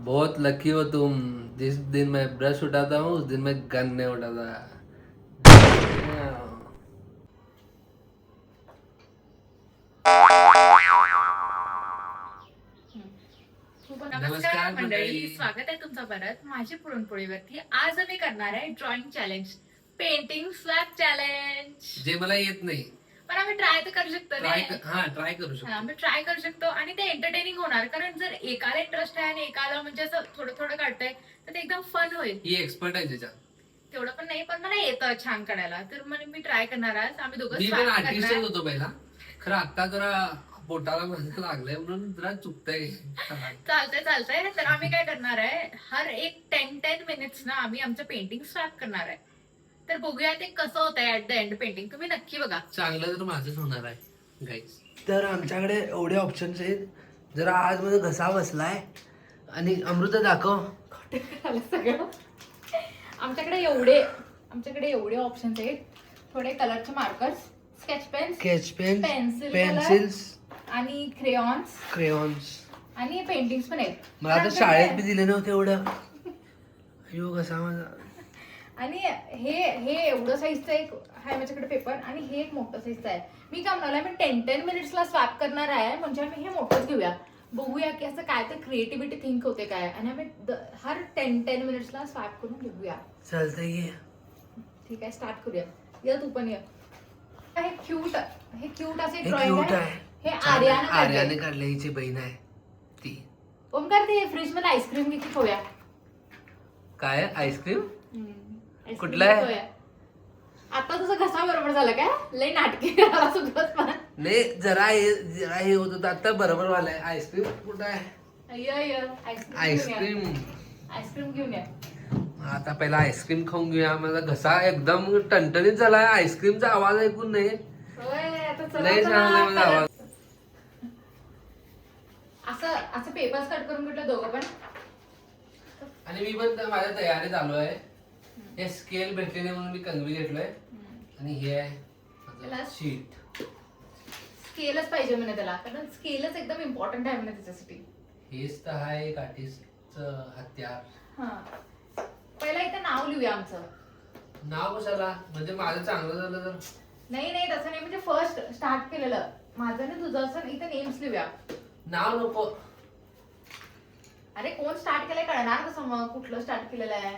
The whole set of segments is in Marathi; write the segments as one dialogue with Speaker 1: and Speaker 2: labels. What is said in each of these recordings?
Speaker 1: बहुत लकी हो तुम। जिस दिन मैं ब्रश उठाता हूँ उस दिन मैं गन नहीं उठाता।
Speaker 2: नमस्कार मंडळी, स्वागत आहे तुमचं परत माझी पुरणपोळीवरती. आज आम्ही करणार आहे drawing challenge, painting swag challenge.
Speaker 1: जे मला येत नाही
Speaker 2: पण आम्ही ट्राय तर करू शकतो ना.
Speaker 1: ट्राय करू शकतो.
Speaker 2: आम्ही ट्राय करू शकतो आणि ते एंटरटेनिंग होणार, कारण जर एकाला इंटरेस्ट आहे आणि एकाला म्हणजे असं थोडं थोडं काढतंय तर ते एकदम फन होईल.
Speaker 1: ही एक्सपर्ट आहे त्याच्यात.
Speaker 2: तेवढं पण नाही, पण मला येतं छान काढायला, तर मग मी ट्राय करणार आज. आम्ही दोघं
Speaker 1: मी पण
Speaker 2: swag
Speaker 1: आर्टिस्ट
Speaker 2: करणार.
Speaker 1: होतो पहिला, खरं आता जरा पोटाला माझं लागलंय म्हणून जरा चुकतंय.
Speaker 2: चालतंय. तर आम्ही काय करणार आहे, हर एक 10 मिनिट्स ना आम्ही आमचं पेंटिंग स्टार्ट करणार आहे. तर बघूया ते कसं होतंय ऍट द एंड पेंटिंग. तुम्ही नक्की बघा.
Speaker 1: चांगलं तर माझंच होणार आहे गाईस. तर आमच्याकडे एवढे ऑप्शन्स आहेत. जरा आज माझा घसा बसलाय आणि अमृता दाखव.
Speaker 2: सगळं आमच्याकडे एवढे ऑप्शन्स आहेत. थोडे कलरचे मार्कर्स, स्केच पेन,
Speaker 1: पेन्सिल्स
Speaker 2: आणि क्रेयॉन्स आणि पेंटिंग्स पण आहेत.
Speaker 1: मला आता शाळेत बी दिले नव्हते एवढं. अयो कसा माझा.
Speaker 2: आणि हे एवढं साईजचं एक आहे माझ्याकडे पेपर, आणि हे एक मोठं साईजचं आहे. मी काय म्हणाला, मी 10 मिनिट्सला स्वॅप करणार आहे, म्हणजे आम्ही हे मोठंच घेऊया. बघूया की असं काय तर क्रिएटिव्हिटी थिंक होते काय, आणि आम्ही हर 10 मिनिट्सला स्वॅप करून घेऊया.
Speaker 1: चालतंय.
Speaker 2: ठीक आहे, स्टार्ट करूया. या तू पण ये. हे क्यूट असे
Speaker 1: हे
Speaker 2: ड्रॉइंग
Speaker 1: क्यूट
Speaker 2: आहे.
Speaker 1: आहे.
Speaker 2: हे
Speaker 1: आर्याने काढले. हिची बहीण आहे ती.
Speaker 2: ओमकार, ते फ्रीज मध्ये आईस्क्रीम किती खाऊया.
Speaker 1: काय आईस्क्रीम?
Speaker 2: आईस्क्रीम
Speaker 1: कुठलं आहे?
Speaker 2: खाऊया. आता तुझा घसा बरोबर झाला काय? लई नाटकी करायला सुद्धाच पण.
Speaker 1: नाही, जरा हे होत होतं, आता बरोबर वालाय. आईस्क्रीम कुठं आहे?
Speaker 2: आईस्क्रीम घेऊन या.
Speaker 1: आता पहिला आईस्क्रीम खाऊन घेऊया. माझा घसा एकदम टणटणीत झालाय. आईस्क्रीमचा आवाज ऐकून नाही लय चांगला माझा आवाज.
Speaker 2: असं पेपर्स कट करून घेतलं दोघं पण.
Speaker 1: आणि मी पण माझ्या तयारी चालू आहे. हे स्केल भेटले नाही म्हणून मी कंगवी घेतलोय. आणि हे आहे शीट.
Speaker 2: स्केलच पाहिजे म्हणे त्याला, कारण स्केलच एकदम इम्पॉर्टंट आहे म्हणे त्याच्यासाठी.
Speaker 1: हेच तर आहे आर्टिस्टचं हत्यार.
Speaker 2: हा, पहिला इथं नाव लिहूया आमचं.
Speaker 1: नाव कशाला? म्हणजे माझं चांगलं झालं तर.
Speaker 2: नाही तसं नाही, म्हणजे फर्स्ट स्टार्ट केलेलं माझं ना तुझं, असं इथं नेम्स लिहूया.
Speaker 1: नाव नको.
Speaker 2: अरे कोण स्टार्ट केलंय कळणार कसं मग, कुठलं स्टार्ट केलेलं आहे.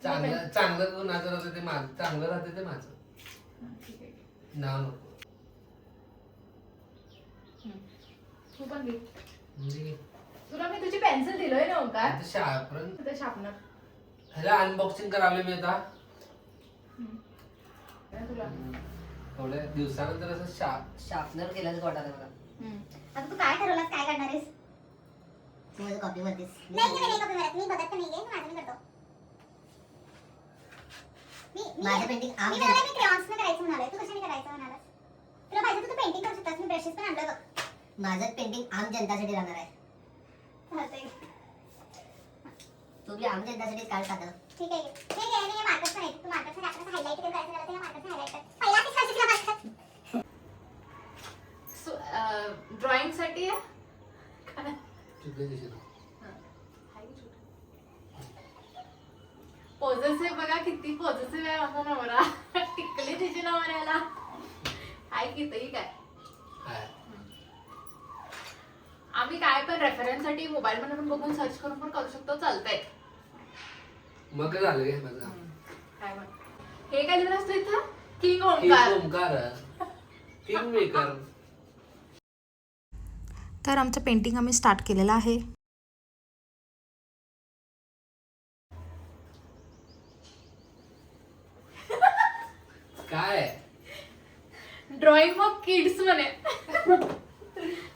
Speaker 1: चांगलं कोणाचं राहतं ते माझं, चांगलं राहते ते माझं.
Speaker 2: ठीक आहे,
Speaker 1: नाव नको.
Speaker 2: तू पण घे.
Speaker 1: म्हणजे
Speaker 2: तुला मी तुझी पेन्सिल दिलोय ना ओंकार.
Speaker 1: शार्पनर. ह्याला अनबॉक्सिंग करावले मी आता.
Speaker 2: तुला
Speaker 1: थोड्या दिवसानंतर असं शार्पनर केल्याचं वाटत मला.
Speaker 3: आता तू काय ठरवलास, काय करणार आहेस? तू माझं कॉपी भरतेस? नाही कॉपी भरत, मी बघत पण नाहीये, माझं मी करतो. माझं पेंटिंग मी क्रेयॉन्स ने करायचं म्हणाले. तू कशाने करायचं म्हणालास? तुला पाहिजे तर तू पेंटिंग करू शकतास. मी ब्रशेस पण आणलं बघ. माझं पेंटिंग आम जनतासाठी राहणार आहे. चालतंय, तू बी आम जनतासाठी काढ साधं. ठीक आहे. नाही मार्कर्स पण आहेत. तू मार्कर्स ने आपण हायलाइट करायचं झालं तर मार्कर्स हायलाइट कर. पहिला ते साजिकला मार्कर्स
Speaker 2: ड्रॉइंग साठी आहे. पॉझिटिव्ह बघा, किती पॉझिटिव्ह आहे माझा नवरा. टिकली तिची नवऱ्याला. हाय किती काय. आम्ही काय पण रेफरन्स साठी मोबाईल मध्ये पण बघून सर्च करून पण करू शकतो. चालतंय.
Speaker 1: मग काय झालं माझं.
Speaker 2: काय म्हण हे काय लिहिलं असतं इथं? किंग
Speaker 1: ओमकार. King maker.
Speaker 4: तर आमचं पेंटिंग आम्ही स्टार्ट केलेलं आहे.
Speaker 1: काय
Speaker 2: ड्रॉइंग मग किड्स म्हणे.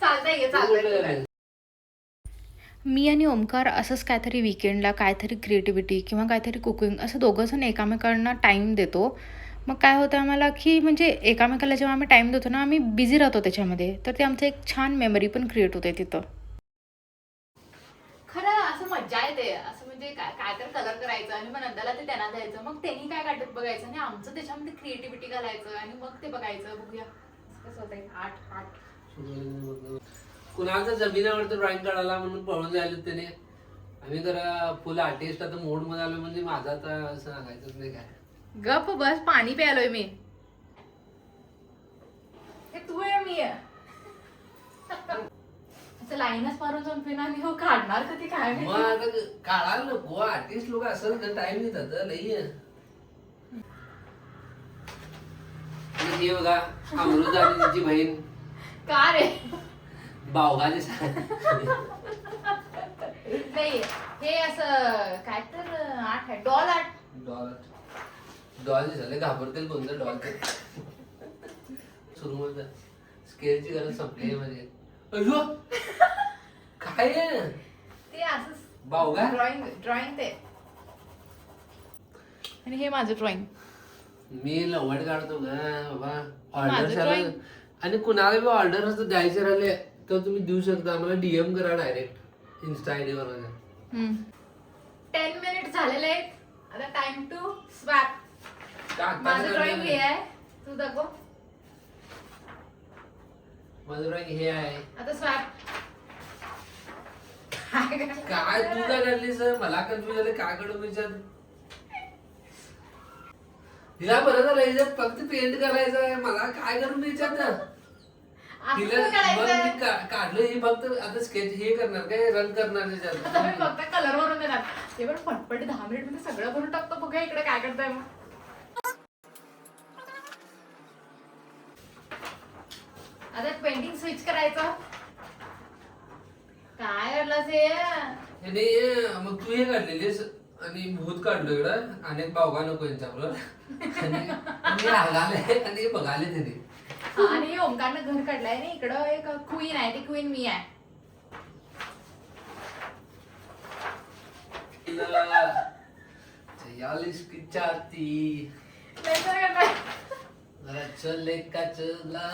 Speaker 2: चालतंय.
Speaker 4: मी आणि ओमकार असंच काहीतरी विकेंडला काहीतरी क्रिएटिव्हिटी किंवा काहीतरी कुकिंग असं दोघंजण एकामेकांना टाईम देतो. मग काय होतं आम्हाला की म्हणजे एकामेकाला जेव्हा आम्ही टाईम देतो ना, आम्ही बिझी राहतो त्याच्यामध्ये, तर ते आमचं एक छान मेमरी पण क्रिएट होते तिथं.
Speaker 2: खरं असं मज्जा येते. असं म्हणजे काय तर कलर करायचं आणि मग नंतरला ते त्यांना द्यायचं, मग त्यांनी काय काढत बघायचं आणि आमचं त्याच्यामध्ये क्रिएटिव्हिटी घालायचं आणि मग ते बघायचं. बघूया कसं होतंय. आठ
Speaker 1: कुणाचं जमिनीवरती ड्रॉइंग काढायला म्हणून पळून जायला त्याने आम्ही जरा फुल आर्टिस्ट आता मूड मध्ये आलो म्हणजे माझा आता सांगायचंच नाही काय.
Speaker 2: गप बस, पाणी प्यायलोय मी. हे तू आहे मी आहे. असं लाईनच मारून संपेन आणि हो काढणार कधी काय
Speaker 1: मग
Speaker 2: माहिती.
Speaker 1: आता काढायला नको, आर्टिस्ट लोक असेल तर टाइम देतात लई. आणि हे बघा अमृता आणि तिची बहीण
Speaker 2: का रे?
Speaker 1: बावगाने
Speaker 2: नाही, हे असं काय तर आठ आहे, डॉल आठ.
Speaker 1: डॉल झाले घाबरतील कोणतं डॉल ते सुरू मध्ये स्केलची गरज संपली म्हणजे. अयो काय आहे?
Speaker 2: ते असं
Speaker 1: बावगा
Speaker 2: ड्रॉइंग ते. आणि हे माझं ड्रॉइंग.
Speaker 1: मी लवड काढतो ग बाबा.
Speaker 2: माझं
Speaker 1: ऑर्डर
Speaker 2: drawing.
Speaker 1: आणि कुणाला बी ऑर्डर असं द्यायचे राहिले तर तुम्ही देऊ शकता. आम्हाला डीएम करा डायरेक्ट इन्स्टा आयडी वर.
Speaker 2: 10 मिनिट झालेले आहेत. आता टाइम टू स्वॅप. माझं ड्रॉइंग हे आहे, तू दाखव.
Speaker 1: माझं ड्रॉइंग हे आहे.
Speaker 2: आता स्वॅप.
Speaker 1: काय तू काय काढलीस? मला कन्फ्युज झालं काय काढू विचार. तिला बरं झालं याच्यात फक्त पेंट करायचं आहे. मला काय करून विचार ना तिला. मग मी काढलं हे फक्त आता स्केच हे करणार काय रन करणार त्याच्यात.
Speaker 2: आता मी फक्त कलर वरून देणार. ते पण पटपट 10 मिनिट मध्ये सगळं भरून टाकतो. बघा इकडे काय करताय मग. आता पेंटिंग स्विच करायचं. काय करलास हे?
Speaker 1: आणि मग तू हे काढलेलीस आणि भूत काढलो इकडं अनेक बावगा नको यांच्याबरोबर. आणि आगाले आणि बघाले तिने.
Speaker 2: आणि ओमकारनं घर काढलंय आणि इकडं एक क्वीन आहे. ती क्वीन मी आहे.
Speaker 1: की चाहती चले का चला.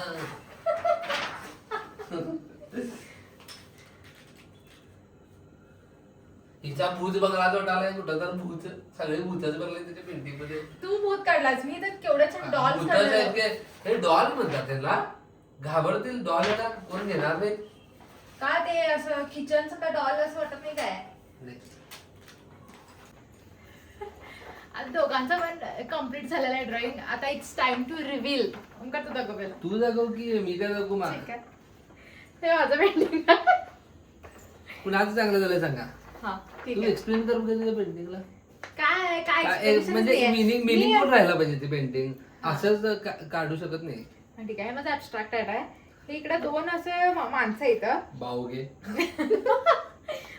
Speaker 1: हिचा भूत बघला तो टालाय कुठं तर भूत सगळे भूतच बघले त्याच्या पेंटिंग मध्ये.
Speaker 2: तू भूत काढलास. मी तर केवढ्या छान डॉल्स
Speaker 1: भूताचं
Speaker 2: काढले.
Speaker 1: आहेत काय? हे डॉल म्हणतात त्याला. घाबरतील डॉल आता कोण घेणार नाही.
Speaker 2: का ते असं किचनचं का डॉल असं वाटत नाही काय?
Speaker 1: नाही.
Speaker 2: आता दोघांचं पण कम्प्लीट झालेलं आहे ड्रॉइंग. आता it's time to reveal. Omkar तू दाखव पहिला.
Speaker 1: तू दाखव की मी काय दाखवू. मा
Speaker 2: ठीक आहे. हे माझं पेंटिंग.
Speaker 1: कुणाचं चांगलं झालंय सांगा.
Speaker 2: हा ठीक
Speaker 1: तू
Speaker 2: आहे.
Speaker 1: एक्सप्लेन करून दे तुझ्या पेंटिंगला.
Speaker 2: काय काय
Speaker 1: म्हणजे
Speaker 2: explanation नाहीये.
Speaker 1: मिनिंग पण
Speaker 2: मी-
Speaker 1: राहायला पाहिजे ती पेंटिंग. असंच काढू शकत नाही.
Speaker 2: हा, ठीक आहे. हे माझं ऍबस्ट्रॅक्ट आहे. हे इकडे दोन असे माणसं येतं.
Speaker 1: बावगे.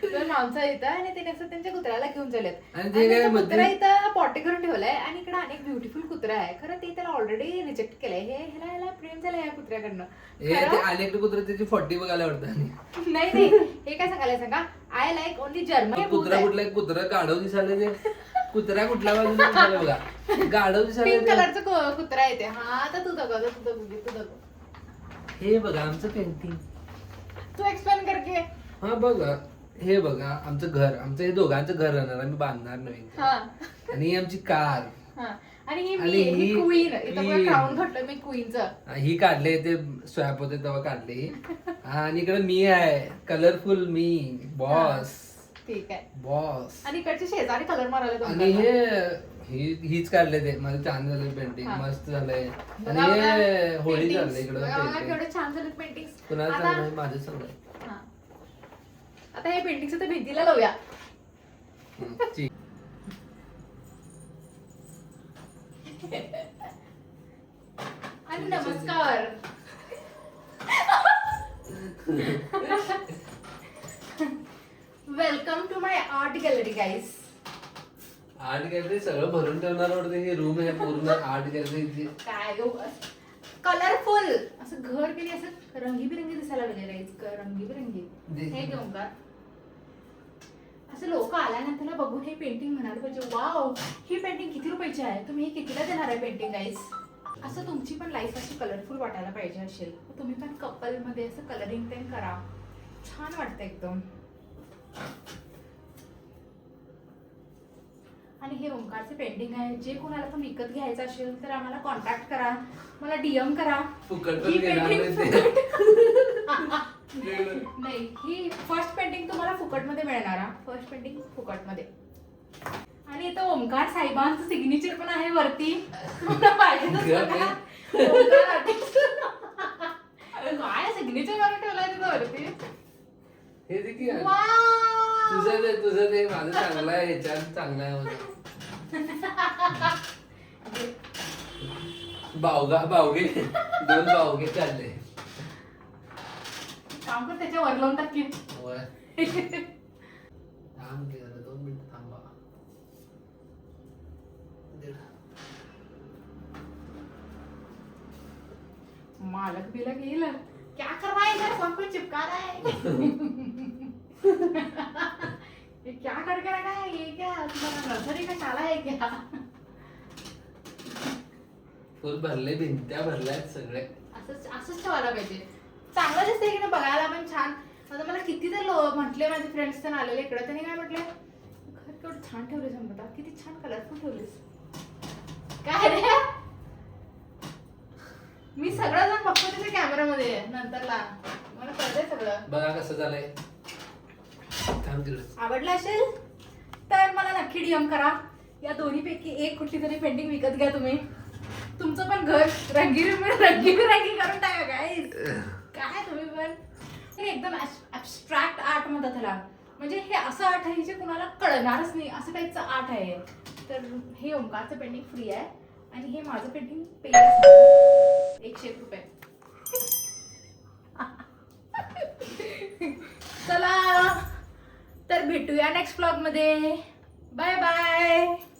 Speaker 2: दोन माणसं येतं आणि ते कसं त्यांच्या कुत्र्याला घेऊन चालत.
Speaker 1: आणि ते काय
Speaker 2: कुत्रा इथं पॉटी करून ठेवलाय आणि इकडे अनेक ब्युटिफुल कुत्रा आहे. खरं ते त्याला ऑलरेडी रिजेक्ट केलंय. ह्याला प्रेम झालंय या कुत्र्याकडनं.
Speaker 1: हे ते अनेक कुत्रे त्याची 40 बघायला आवडतं.
Speaker 2: नाही नाही, हे काय सांगायला सांगा. I like only German.
Speaker 1: कुत्रा कुठला कुत्रा गाढव दिसायला ते. कुत्रा कुठल्या बाजूला दिसायला बघा. गाढव
Speaker 2: पिंक
Speaker 1: दिसायला
Speaker 2: कलरचं कुत्रा येते. हा आता तू दाखव. तू दाखव.
Speaker 1: हे बघा आमचं पेंटिंग.
Speaker 2: तू एक्सप्लेन कर की.
Speaker 1: हा बघा हे बघा आमचं घर. आमचं हे दोघांचं घर राहणार. आम्ही बांधणार नवीन.
Speaker 2: हा
Speaker 1: आणि ही आमची कार.
Speaker 2: हा. आणि ही
Speaker 1: आणि
Speaker 2: मी
Speaker 1: ही-
Speaker 2: क्वीन. इथं
Speaker 1: ही-
Speaker 2: बघा क्राऊन घातलं मी क्वीनचं.
Speaker 1: ही काढले ते स्वॅप होते तेव्हा काढले. आणि इकडे मी आहे कलरफुल मी बॉस.
Speaker 2: ठीक आहे.
Speaker 1: बॉस.
Speaker 2: आणि इकडचे शेजारी कलर मारायला
Speaker 1: आणि हीच काढले ते माझं छान झालं पेंटिंग.
Speaker 2: हा.
Speaker 1: मस्त झालंय.
Speaker 2: बघा,
Speaker 1: आणि
Speaker 2: बघा,
Speaker 1: हे होळी
Speaker 2: paintings.
Speaker 1: चाललंय इकडं
Speaker 2: बघा, बघा,
Speaker 1: painting.
Speaker 2: केवढे छान झाले पेंटिंग.
Speaker 1: कुणाचं चांगलं आहे? माझं चांगलं आहे.
Speaker 2: आता हे पेंटिंगचं तर भिंतीला लावूया.
Speaker 1: ठीक.
Speaker 2: आणि नमस्कार. Welcome to my art gallery guys.
Speaker 1: Art gallery सगळं भरून ठेवणार वाटतं. ही रूम आहे पूर्ण आर्ट गॅलरी.
Speaker 2: काय कलरफुल असं घर केली असं रंगीबिरंगी दिसायला पाहिजे गाईज. रंगीबिरंगी. हे घेऊन का असं लोक आल्यानंतर बघून हे पेंटिंग म्हणायला पाहिजे वाव ही पेंटिंग किती रुपयाची आहे. तुम्ही हे कितीला देणार आहे पेंटिंग गाईज. असं तुमची पण लाईफ अशी कलरफुल वाटायला पाहिजे असेल तर तुम्ही पण कपल मध्ये असं कलरिंग ते करा. छान वाटतं एकदम. आणि हे ओंकारचे पेंटिंग आहे. जे कोणाला पण विकत घ्यायचं असेल तर आम्हाला कॉन्टॅक्ट करा. मला डीएम करा.
Speaker 1: फुकट पण
Speaker 2: ही
Speaker 1: घेणार
Speaker 2: painting
Speaker 1: नाही ते.
Speaker 2: नाही, ही फर्स्ट पेंटिंग तुम्हाला फुकटमध्ये मिळणार हा. फर्स्ट पेंटिंग फुकटमध्ये. आणि इथं ओमकार साहेबांचं सिग्नेचर पण आहे वरती. तुम्हाला पाहिजे तर बघा. ओमकार artist. काय सिग्नेचर मारून ठेवलाय तिथं वरती.
Speaker 1: हे दे की यार.
Speaker 2: Wow!
Speaker 1: तुझं ते माझं चांगलं आहे, ह्याच्यात चांगलं आहे माझं. बावगे 2 बावगे चालले.
Speaker 2: काम कर त्याच्या वर लावून टाक की.
Speaker 1: होय. थांब की जरा 2 मिनिटं थांबा.
Speaker 2: मालक बिलक येईल. क्या कर रहा है इधर, सबको चिपका रहा है. ये क्या करके रखा है, ये क्या तुम्हारा नर्सरी का शाला है क्या.
Speaker 1: फुल भरले, भिंत्या भरल्यात सगळे.
Speaker 2: असंच ठेवायला पाहिजे. चांगलं दिसतंय की नाही, बघायला पण छान. आता मला किती तर म्हटले माझे फ्रेंड्स तर आलेले इकडे, त्यांनी काय म्हटले, घर केवढं छान ठेवले समजा, किती छान कलरफुल ठेवलेस. काय रे, मी सगळं जण बघतो तिथे कॅमेरामध्ये नंतरला, मला कळतंय सगळं.
Speaker 1: बघा कसं झालंय. थांब तिकडे.
Speaker 2: आवडलं असेल तर मला नक्की डीएम करा. या दोन्हीपैकी एक कुठली तरी पेंटिंग विकत घ्या तुम्ही. तुमचं पण घर रंगीबेरंगी करून टाका गाईज. काय तुम्ही पण एकदम ॲब्स्ट्रॅक्ट आर्ट म्हणतात त्याला. म्हणजे हे असं आर्ट आहे जे कुणाला कळणारच नाही, असं टाईपचं आर्ट आहे. तर हे ओंकारचं पेंटिंग फ्री आहे आणि हे माझं पेंटिंग पेड आहे, 101 रुपये. चला तर भेटूया नेक्स्ट ब्लॉग मध्ये. Bye bye.